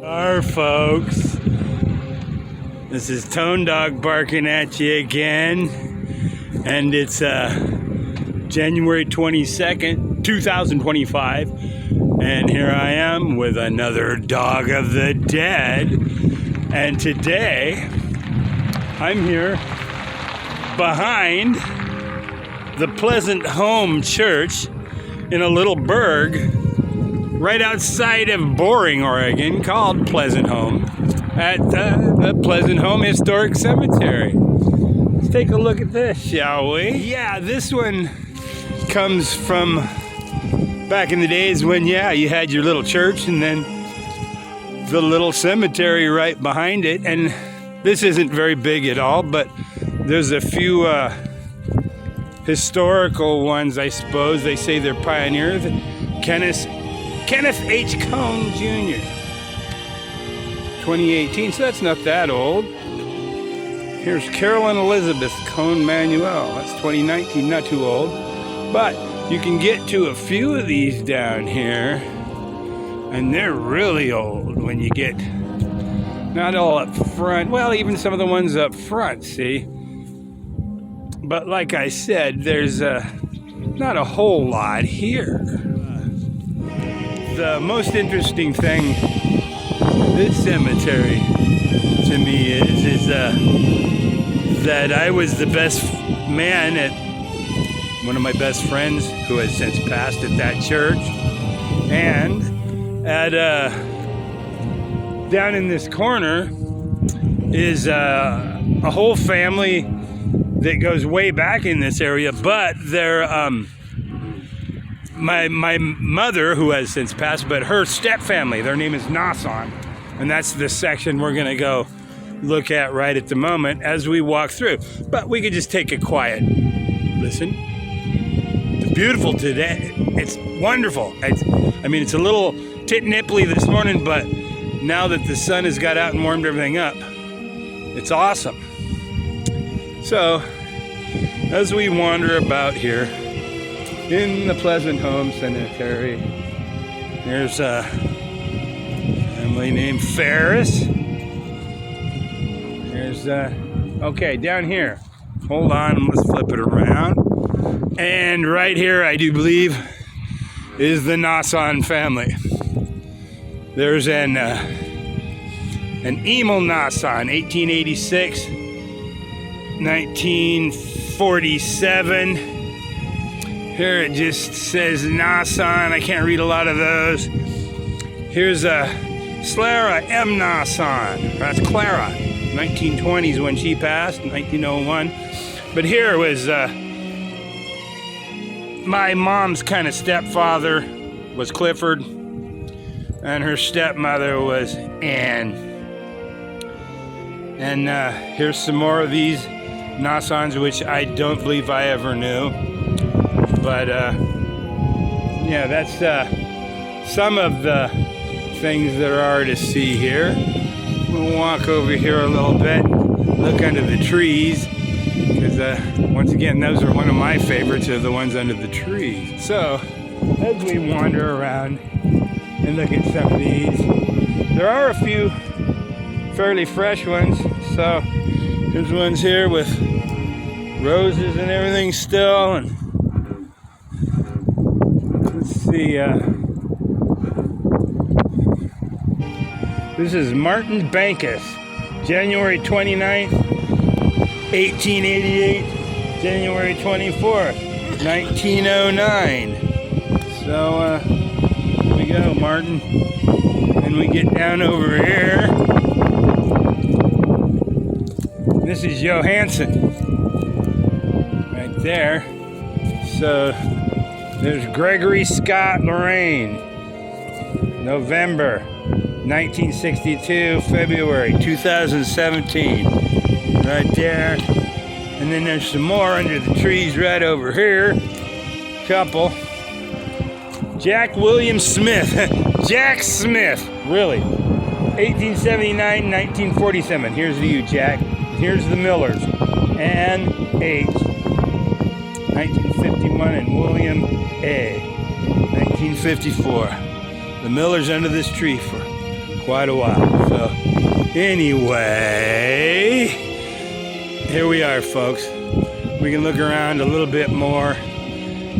Our folks, this is Tone Dog barking at you again, and it's January 22nd, 2025, and here I am with another Dog of the Dead, and today I'm here behind the Pleasant Home Church in a little burg right outside of Boring, Oregon, called Pleasant Home, at the Pleasant Home Historic Cemetery. Let's take a look at this, shall we? Yeah, this one comes from back in the days when, you had your little church and then the little cemetery right behind it. And this isn't very big at all, but there's a few historical ones, I suppose. They say they're pioneers. Kenneth H. Cone Jr. 2018, so that's not that old. Here's Carolyn Elizabeth Cone Manuel. That's 2019, not too old. But you can get to a few of these down here, and they're really old when you get not all up front. Well, even some of the ones up front, see? But like I said, there's not a whole lot here. The most interesting thing this cemetery to me is that I was the best man at one of my best friends who has since passed at that church, and at down in this corner is a whole family that goes way back in this area, but they're my mother, who has since passed, but her step family, their name is Nasan, and that's the section we're going to go look at right at the moment as we walk through. But we could just take a quiet listen. It's beautiful today. It's wonderful. It's a little tit-nipply this morning, but now that the sun has got out and warmed everything up, it's awesome. So, as we wander about here in the Pleasant Home Cemetery, there's a family named Ferris. There's okay, down here. Hold on, let's flip it around. And right here, I do believe, is the Nasan family. There's an Emil Nasan, 1886, 1947. Here it just says Nasan. I can't read a lot of those. Here's Clara M. Nasan. That's Clara. 1920s when she passed, 1901. But here was my mom's kind of stepfather was Clifford, and her stepmother was Anne. And here's some more of these Nasans, which I don't believe I ever knew. But that's some of the things there are to see here. We'll walk over here a little bit, look under the trees, because once again, those are one of my favorites, are the ones under the trees. So, as we wander around and look at some of these, there are a few fairly fresh ones. So, there's ones here with roses and everything still, and let's see, this is Martin Bankus, January 29th, 1888, January 24th, 1909. So, here we go, Martin. And we get down over here. This is Johansson, right there. So, there's Gregory Scott Lorraine, November 1962, February 2017, right there. And then there's some more under the trees right over here. Couple. Jack William Smith. Jack Smith, really. 1879, 1947. Here's to you, Jack. Here's the Millers. Ann H. 1951, and William A. 1954. The Millers under this tree for quite a while. So anyway, here we are, folks. We can look around a little bit more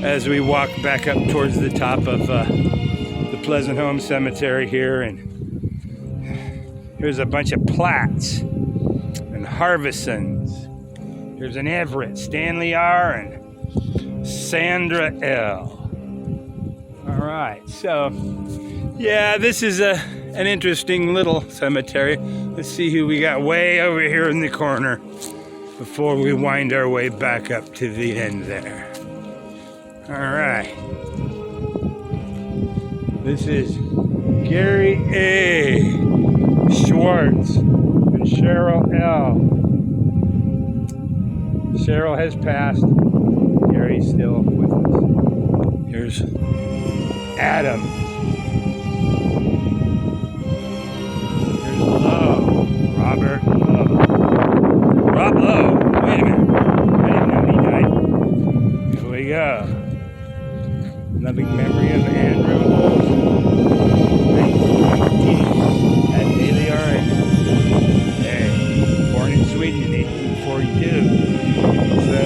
as we walk back up towards the top of the Pleasant Home Cemetery here. And here's a bunch of Platts and Harvisons. Here's an Everett, Stanley R, and Sandra L. All right, so yeah, this is an interesting little cemetery. Let's see who we got way over here in the corner before we wind our way back up to the end there. All right. This is Gary A. Schwartz and Cheryl L. Cheryl has passed. Gary's still with us. Here's Adam. Here's Lowe. Robert Lowe. Rob Lowe. Wait a minute. I didn't know he died. Here we go. Loving memory of Andrew Olson. 1919. At Haley Orange. Hey, born in Sweden in 1842. So,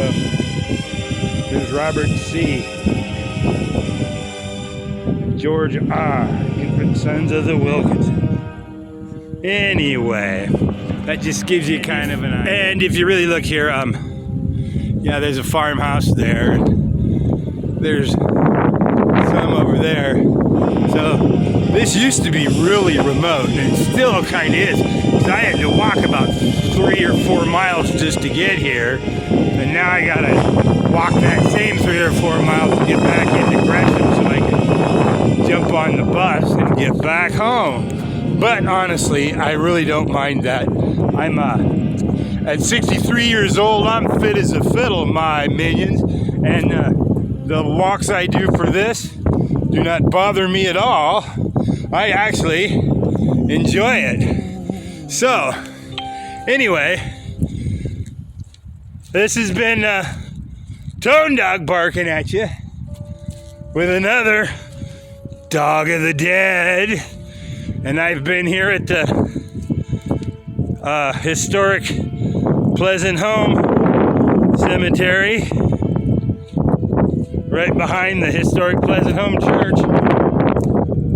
there's Robert C. George R. Infant sons of the Wilkinson. Anyway, that just gives you kind of an idea. And if you really look here, yeah, there's a farmhouse there. And there's some over there. So this used to be really remote, and it still kind of is. Because I had to walk about 3 or 4 miles just to get here, and now I gotta walk that same 3 or 4 miles to get back into Gresham so I can jump on the bus and get back home. But honestly, I really don't mind that. I'm at 63 years old, I'm fit as a fiddle, my minions, and the walks I do for this do not bother me at all. I actually enjoy it. So, anyway, this has been Tone Dog barking at you with another Dog of the Dead, and I've been here at the historic Pleasant Home Cemetery, right behind the historic Pleasant Home Church,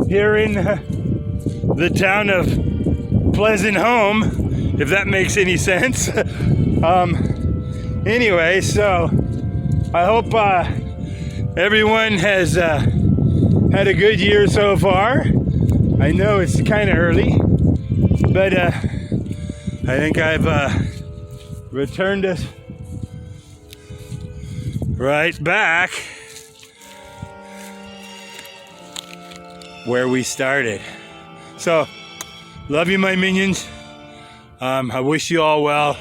here in the town of Pleasant Home, if that makes any sense. Anyway, so I hope everyone has had a good year so far. I know it's kind of early, but I think I've returned us right back where we started. So, love you, my minions. I wish you all well,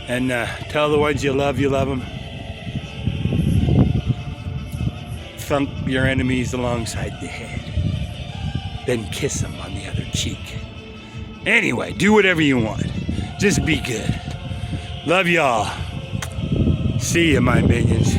and tell the ones you love them. Thump your enemies alongside the head, then kiss them on the other cheek. Anyway, do whatever you want. Just be good. Love y'all. See ya, my minions.